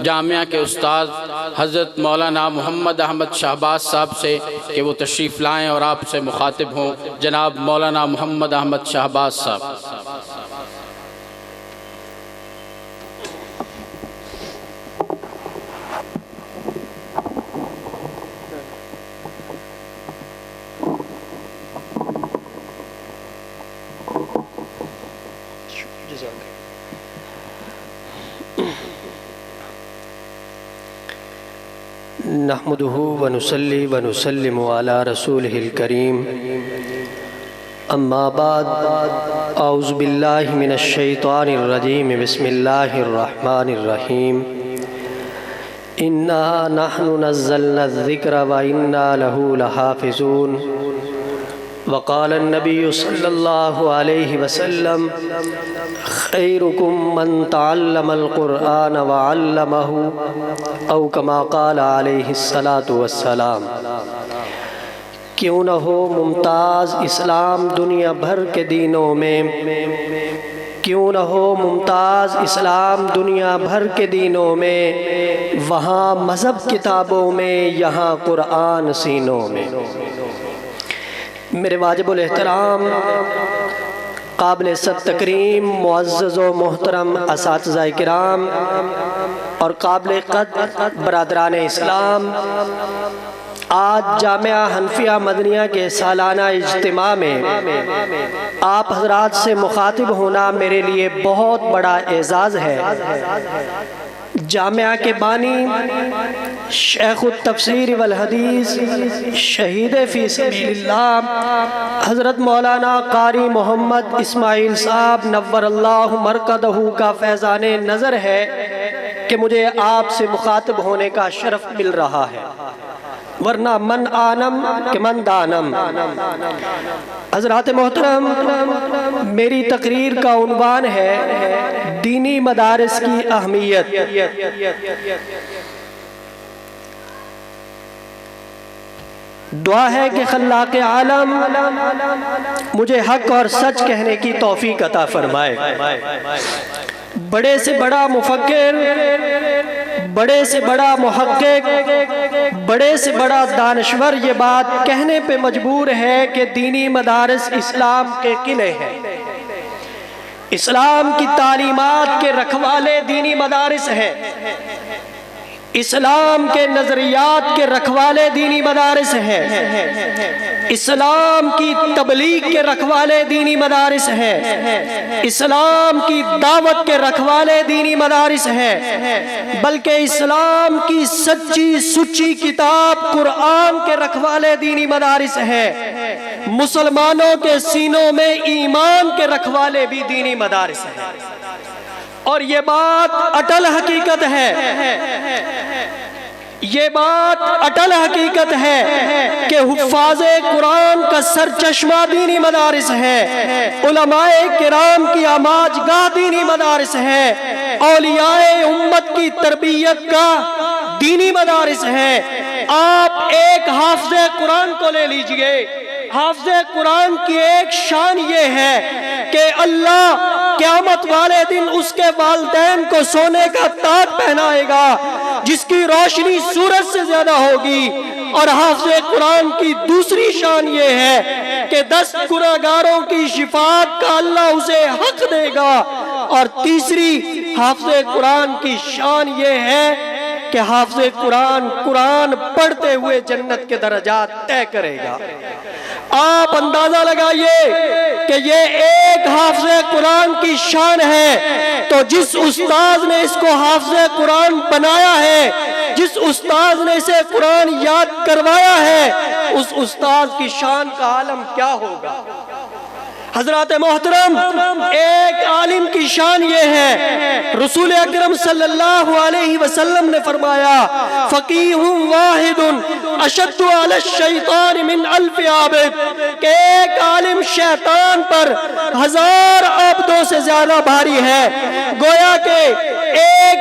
جامعہ کے استاد حضرت مولانا محمد احمد شہباز صاحب سے کہ وہ تشریف لائیں اور آپ سے مخاطب ہوں۔ جناب مولانا محمد احمد شہباز صاحب۔ نحمده ونصلي ونسلم على رسوله الكريم اما بعد اعوذ باللہ من الشیطان الرجیم بسم اللہ الرحمن الرحیم انا نحن نزلنا الذکر وانا له لحافظون وقال النبی صلی اللہ علیہ وسلم خیرکم من تعلم القرآن وعلمہ او کما قال علیہ الصلاة والسلام۔ کیوں نہ ہو ممتاز اسلام دنیا بھر کے دینوں میں، کیوں نہ ہو ممتاز اسلام دنیا بھر کے دینوں میں، وہاں مذہب کتابوں میں، یہاں قرآن سینوں میں۔ میرے واجب الاحترام قابل سب تکریم معزز و محترم اساتذہ کرام اور قابل قدر برادران اسلام، آج جامعہ حنفیہ مدنیہ کے سالانہ اجتماع میں آپ حضرات سے مخاطب ہونا میرے لیے بہت بڑا اعزاز ہے۔ جامعہ کے بانی شیخ التفسیر والحدیث شہید فی سبیل اللہ حضرت مولانا قاری محمد اسماعیل صاحب نور اللہ مرقدہ کا فیضان نظر ہے کہ مجھے آپ سے مخاطب ہونے کا شرف مل رہا ہے، ورنہ من آنم کہ من دانم۔ حضرات محترم، میری تقریر کا عنوان ہے دینی مدارس کی اہمیت۔ دعا ہے کہ خلاق عالم مجھے حق اور سچ کہنے کی توفیق عطا فرمائے۔ بڑے سے بڑا مفکر، بڑے سے بڑا محقق، بڑے سے بڑا دانشور یہ بات کہنے پہ مجبور ہے کہ دینی مدارس اسلام کے قلعے ہیں، اسلام کی تعلیمات کے رکھوالے دینی مدارس ہیں، اسلام کے نظریات کے رکھوالے دینی مدارس ہیں، اسلام کی تبلیغ کے رکھوالے دینی مدارس ہیں، اسلام کی دعوت کے رکھوالے دینی مدارس ہیں، بلکہ اسلام کی سچی سچی کتاب قرآن کے رکھوالے دینی مدارس ہیں۔ مسلمانوں کے سینوں میں ایمان کے رکھوالے بھی دینی مدارس ہیں، اور یہ بات اٹل حقیقت ہے، یہ بات اٹل حقیقت ہے کہ حفاظ قرآن کا سرچشمہ دینی مدارس ہے، علماء کرام کی آماج گاہ دینی مدارس ہے، اولیاء امت کی تربیت کا دینی مدارس ہے۔ آپ ایک حافظ قرآن کو لے لیجئے، حافظ قرآن کی ایک شان یہ ہے کہ اللہ قیامت والے دن اس کے والدین کو سونے کا تاج پہنائے گا جس کی روشنی سورج سے زیادہ ہوگی، اور حافظ قرآن کی دوسری شان یہ ہے کہ 10 گناہگاروں کی شفاعت کا اللہ اسے حق دے گا، اور تیسری حافظ قرآن کی شان یہ ہے کہ حافظ قرآن پڑھتے ہوئے جنت کے درجات طے کرے گا۔ آپ اندازہ لگائیے کہ یہ ایک حافظ قرآن کی شان ہے، تو جس استاذ نے اس کو حافظ قرآن بنایا ہے، جس استاذ نے اسے قرآن یاد کروایا ہے، اس استاذ کی شان کا عالم کیا ہوگا؟ حضرات محترم، ایک عالم کی شان یہ ہے، رسول اکرم صلی اللہ علیہ وسلم نے فرمایا فقیہ واحد اشد علی الشیطان من 1000 عابد، کہ ایک عالم شیطان پر 1000 عابدوں سے زیادہ بھاری ہے۔ گویا کہ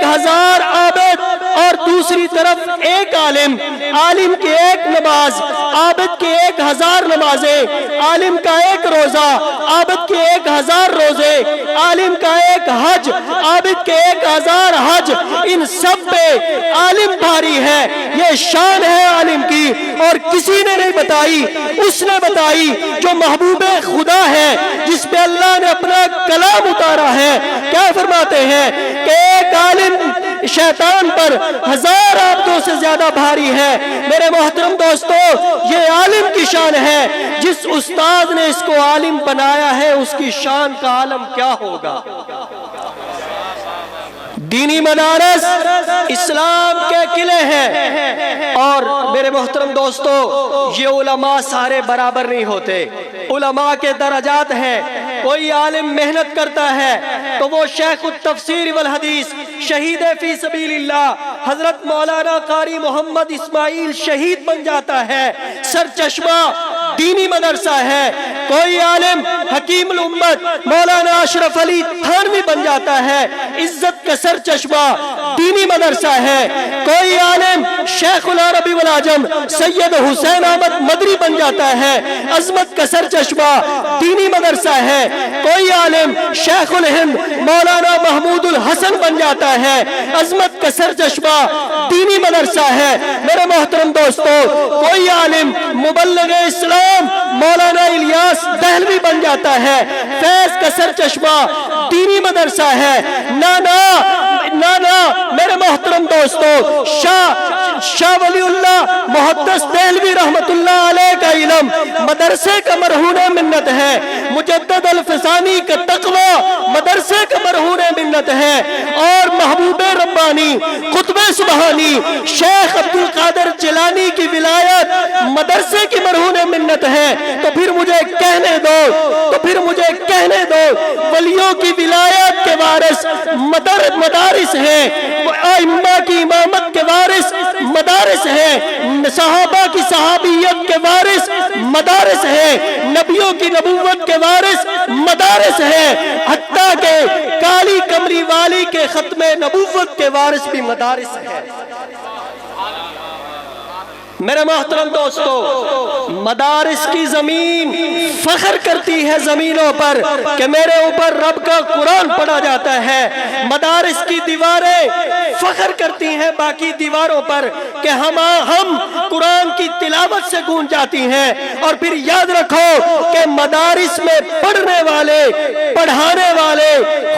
1000 عابد اور دوسری طرف صرف ایک عالم کی ایک نماز، عابد کی 1000 نمازیں، عالم کا ایک روزہ، عابد کے 1000 روزے، عالم کا ایک حج، عابد کے 1000 حج، ان سب پہ عالم بھاری ہے۔ یہ شان ہے عالم کی، اور کسی نے نہیں بتائی، اس نے بتائی جو محبوب خدا ہے، جس پہ اللہ نے اپنا کلام اتارا ہے۔ کیا فرماتے ہیں کہ ایک عالم شیطان پر 1000 عابدوں سے زیادہ بھاری ہے۔ میرے محترم دوستو، یہ عالم کی شان ہے۔ جس استاد نے اس کو عالم بنایا ہے، اس کی شان کا عالم کیا ہوگا؟ دینی مدارس اسلام کے قلعے ہیں، اور میرے محترم دوستو، یہ علماء سارے برابر نہیں ہوتے، علماء کے درجات ہیں۔ کوئی عالم محنت کرتا ہے تو وہ شیخ التفسیر والحدیث، شہید فی سبیل اللہ حضرت مولانا قاری محمد اسماعیل شہید بن جاتا ہے، سر چشمہ دینی مدرسہ ہے۔ کوئی عالم حکیم الامت مولانا اشرف علی تھانوی بن جاتا ہے، عزت کا سر چشمہ دینی مدرسہ ہے۔ کوئی عالم شیخ العربی والعجم سید حسین احمد مدری بن جاتا ہے، عظمت کا سر چشمہ دینی مدرسہ ہے۔ کوئی عالم شیخ الہند مولانا محمود الحسن بن جاتا ہے، عظمت کا سر چشمہ دینی مدرسہ ہے۔ میرے محترم دوستو، کوئی عالم مبلغ اسلام مولانا الیاس دہلوی بن جاتا ہے، فیض کا سر چشمہ دینی مدرسہ ہے۔ نانا میرے محترم دوستو، شاہ ولی اللہ محدث دہلوی رحمت اللہ علیہ کا علم مدرسے کا مرہون منت ہے، مجدد الفسانی کا تقوی مدرسے کا مرہون منت ہے، اور محبوب ربانی قطب سبحانی شیخ عبدالقادر جیلانی کی ولایت مدرسے کی مرہون منت ہے۔ تو پھر مجھے کہنے دو ولیوں کی ولایت کے وارث مدارس ہیں، ائمہ کی امامت کے وارث مدارس ہیں، صحابہ کی صحابیت کے وارث مدارس ہیں، نبیوں کی نبوت کے وارث مدارس ہیں، حتیٰ کہ کالی کمری والی کے ختم نبوت کے وارث بھی مدارس ہیں۔ میرے محترم دوستو، مدارس کی زمین فخر کرتی ہے زمینوں پر کہ میرے اوپر رب کا قرآن پڑھا جاتا ہے۔ مدارس کی دیواریں فخر کرتی ہیں باقی دیواروں پر کہ ہم قرآن کی تلاوت سے گونج جاتی ہیں۔ اور پھر یاد رکھو کہ مدارس میں پڑھنے والے پڑھانے والے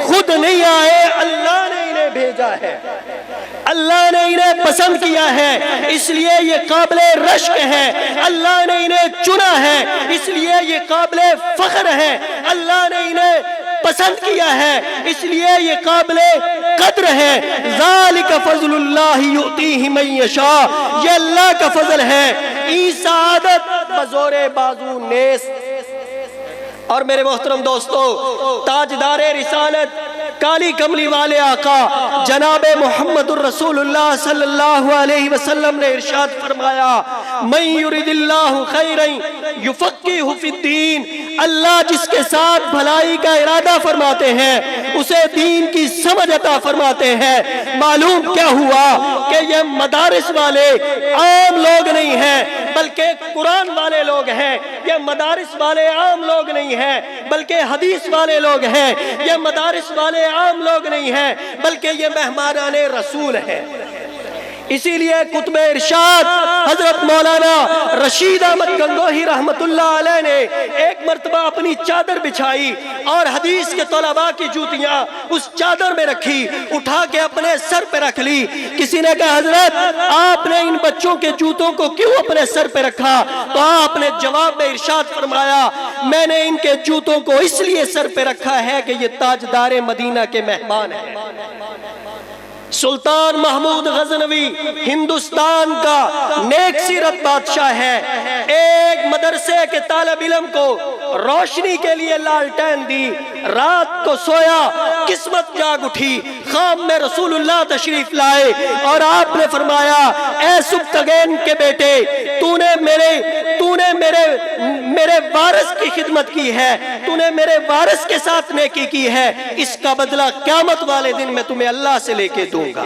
خود نہیں آئے، اللہ نے انہیں بھیجا ہے، اللہ نے انہیں پسند کیا ہے، اس لیے یہ قابل رشک ہے۔ اللہ نے انہیں چنا ہے، اس لیے یہ قابل فخر ہے۔ اللہ نے انہیں پسند کیا ہے، اس لیے یہ قابل قدر ہے۔ ذالک فضل اللہ یؤتیہ من یشاء، یہ اللہ کا فضل ہے۔ ای سعادت بزور بازو نیس۔ اور میرے محترم دوستو، تاجدار رسالت کالی کملی والے آقا جناب محمد الرسول اللہ صلی اللہ علیہ وسلم نے ارشاد فرمایا، من یرید اللہ خیرا یفقہہ فی الدین، اللہ جس کے ساتھ بھلائی کا ارادہ فرماتے ہیں اسے دین کی سمجھ عطا فرماتے ہیں۔ معلوم کیا ہوا کہ یہ مدارس والے عام لوگ نہیں ہیں بلکہ قرآن والے لوگ ہیں۔ یہ مدارس والے عام لوگ نہیں ہیں بلکہ حدیث والے لوگ ہیں۔ یہ مدارس والے عام لوگ نہیں ہیں بلکہ یہ مہمانان رسول ہیں۔ اسی لیے قطب ارشاد حضرت مولانا رشید احمد گنگوہی رحمت اللہ علیہ نے ایک مرتبہ اپنی چادر بچھائی اور حدیث کے طلباء کی جوتیاں اس چادر میں رکھی، اٹھا کے اپنے سر پہ رکھ لی۔ کسی نے کہا حضرت آپ نے ان بچوں کے جوتوں کو کیوں اپنے سر پہ رکھا؟ تو آپ نے جواب میں ارشاد فرمایا، میں نے ان کے جوتوں کو اس لیے سر پہ رکھا ہے کہ یہ تاجدار مدینہ کے مہمان ہیں۔ سلطان محمود غزنوی ہندوستان کا نیک سیرت بادشاہ ہے۔ ایک مدرسے کے طالب علم کو روشنی کے لیے لالٹین دی، رات کو سویا، قسمت جاگ اٹھی، خواب میں رسول اللہ تشریف لائے اور آپ نے فرمایا، اے سبتگین کے بیٹے، تو نے میرے وارث کی خدمت کی ہے، تو نے میرے وارث کے ساتھ نیکی کی ہے، اس کا بدلہ قیامت والے دن میں تمہیں اللہ سے لے کے دوں گا۔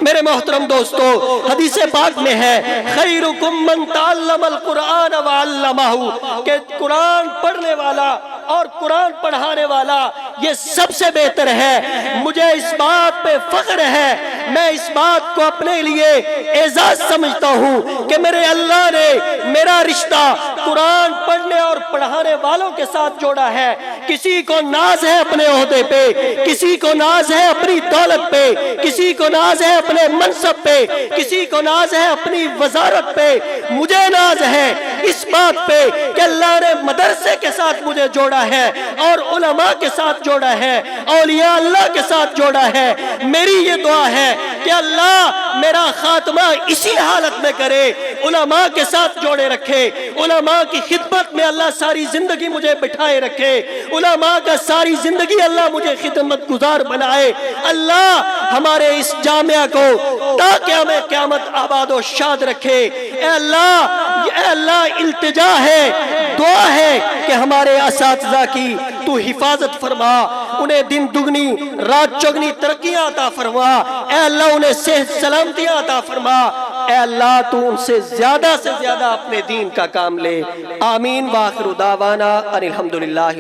میرے محترم دوستو، حدیث پاک میں ہے خیرکم من تعلم القرآن وعلمہ، کہ قرآن پڑھنے والا اور قرآن پڑھانے والا یہ سب سے بہتر ہے۔ مجھے اس بات پہ فخر ہے، میں اس بات کو اپنے لیے اعزاز سمجھتا ہوں کہ میرے اللہ نے میرا رشتہ قرآن پڑھنے اور پڑھانے والوں کے ساتھ جوڑا ہے۔ کسی کو ناز ہے اپنے عہدے پہ، کسی کو ناز ہے اپنی دولت پہ، کسی کو ناز ہے اپنے منصب پہ، کسی کو ناز ہے اپنی وزارت پہ، مجھے ناز ہے اس بات پہ کہ اللہ نے مدرسے کے ساتھ مجھے جوڑا ہے اور علماء کے ساتھ جوڑا ہے، اولیاء اللہ کے ساتھ جوڑا ہے۔ میری یہ دعا ہے کہ اللہ میرا خاتمہ اسی حالت میں کرے، علماء کے ساتھ جوڑے رکھے، علماء کی خدمت میں اللہ ساری زندگی مجھے بٹھائے رکھے، علماء کا ساری زندگی اللہ مجھے خدمت گزار بنائے۔ اللہ ہمارے اس جامعہ کو تاکہ ہمیں قیامت آباد و شاد رکھے۔ اے اللہ التجا ہے، دعا ہے کہ ہمارے اساتذہ کی تو حفاظت فرما، انہیں دن دگنی رات چگنی ترقیاں عطا فرما، اے اللہ انہیں صحت سلامتیاں عطا فرما، اے اللہ تو ان سے زیادہ اپنے دین کا کام لے۔ آمین۔ وآخر دعوانا ان الحمدللہ۔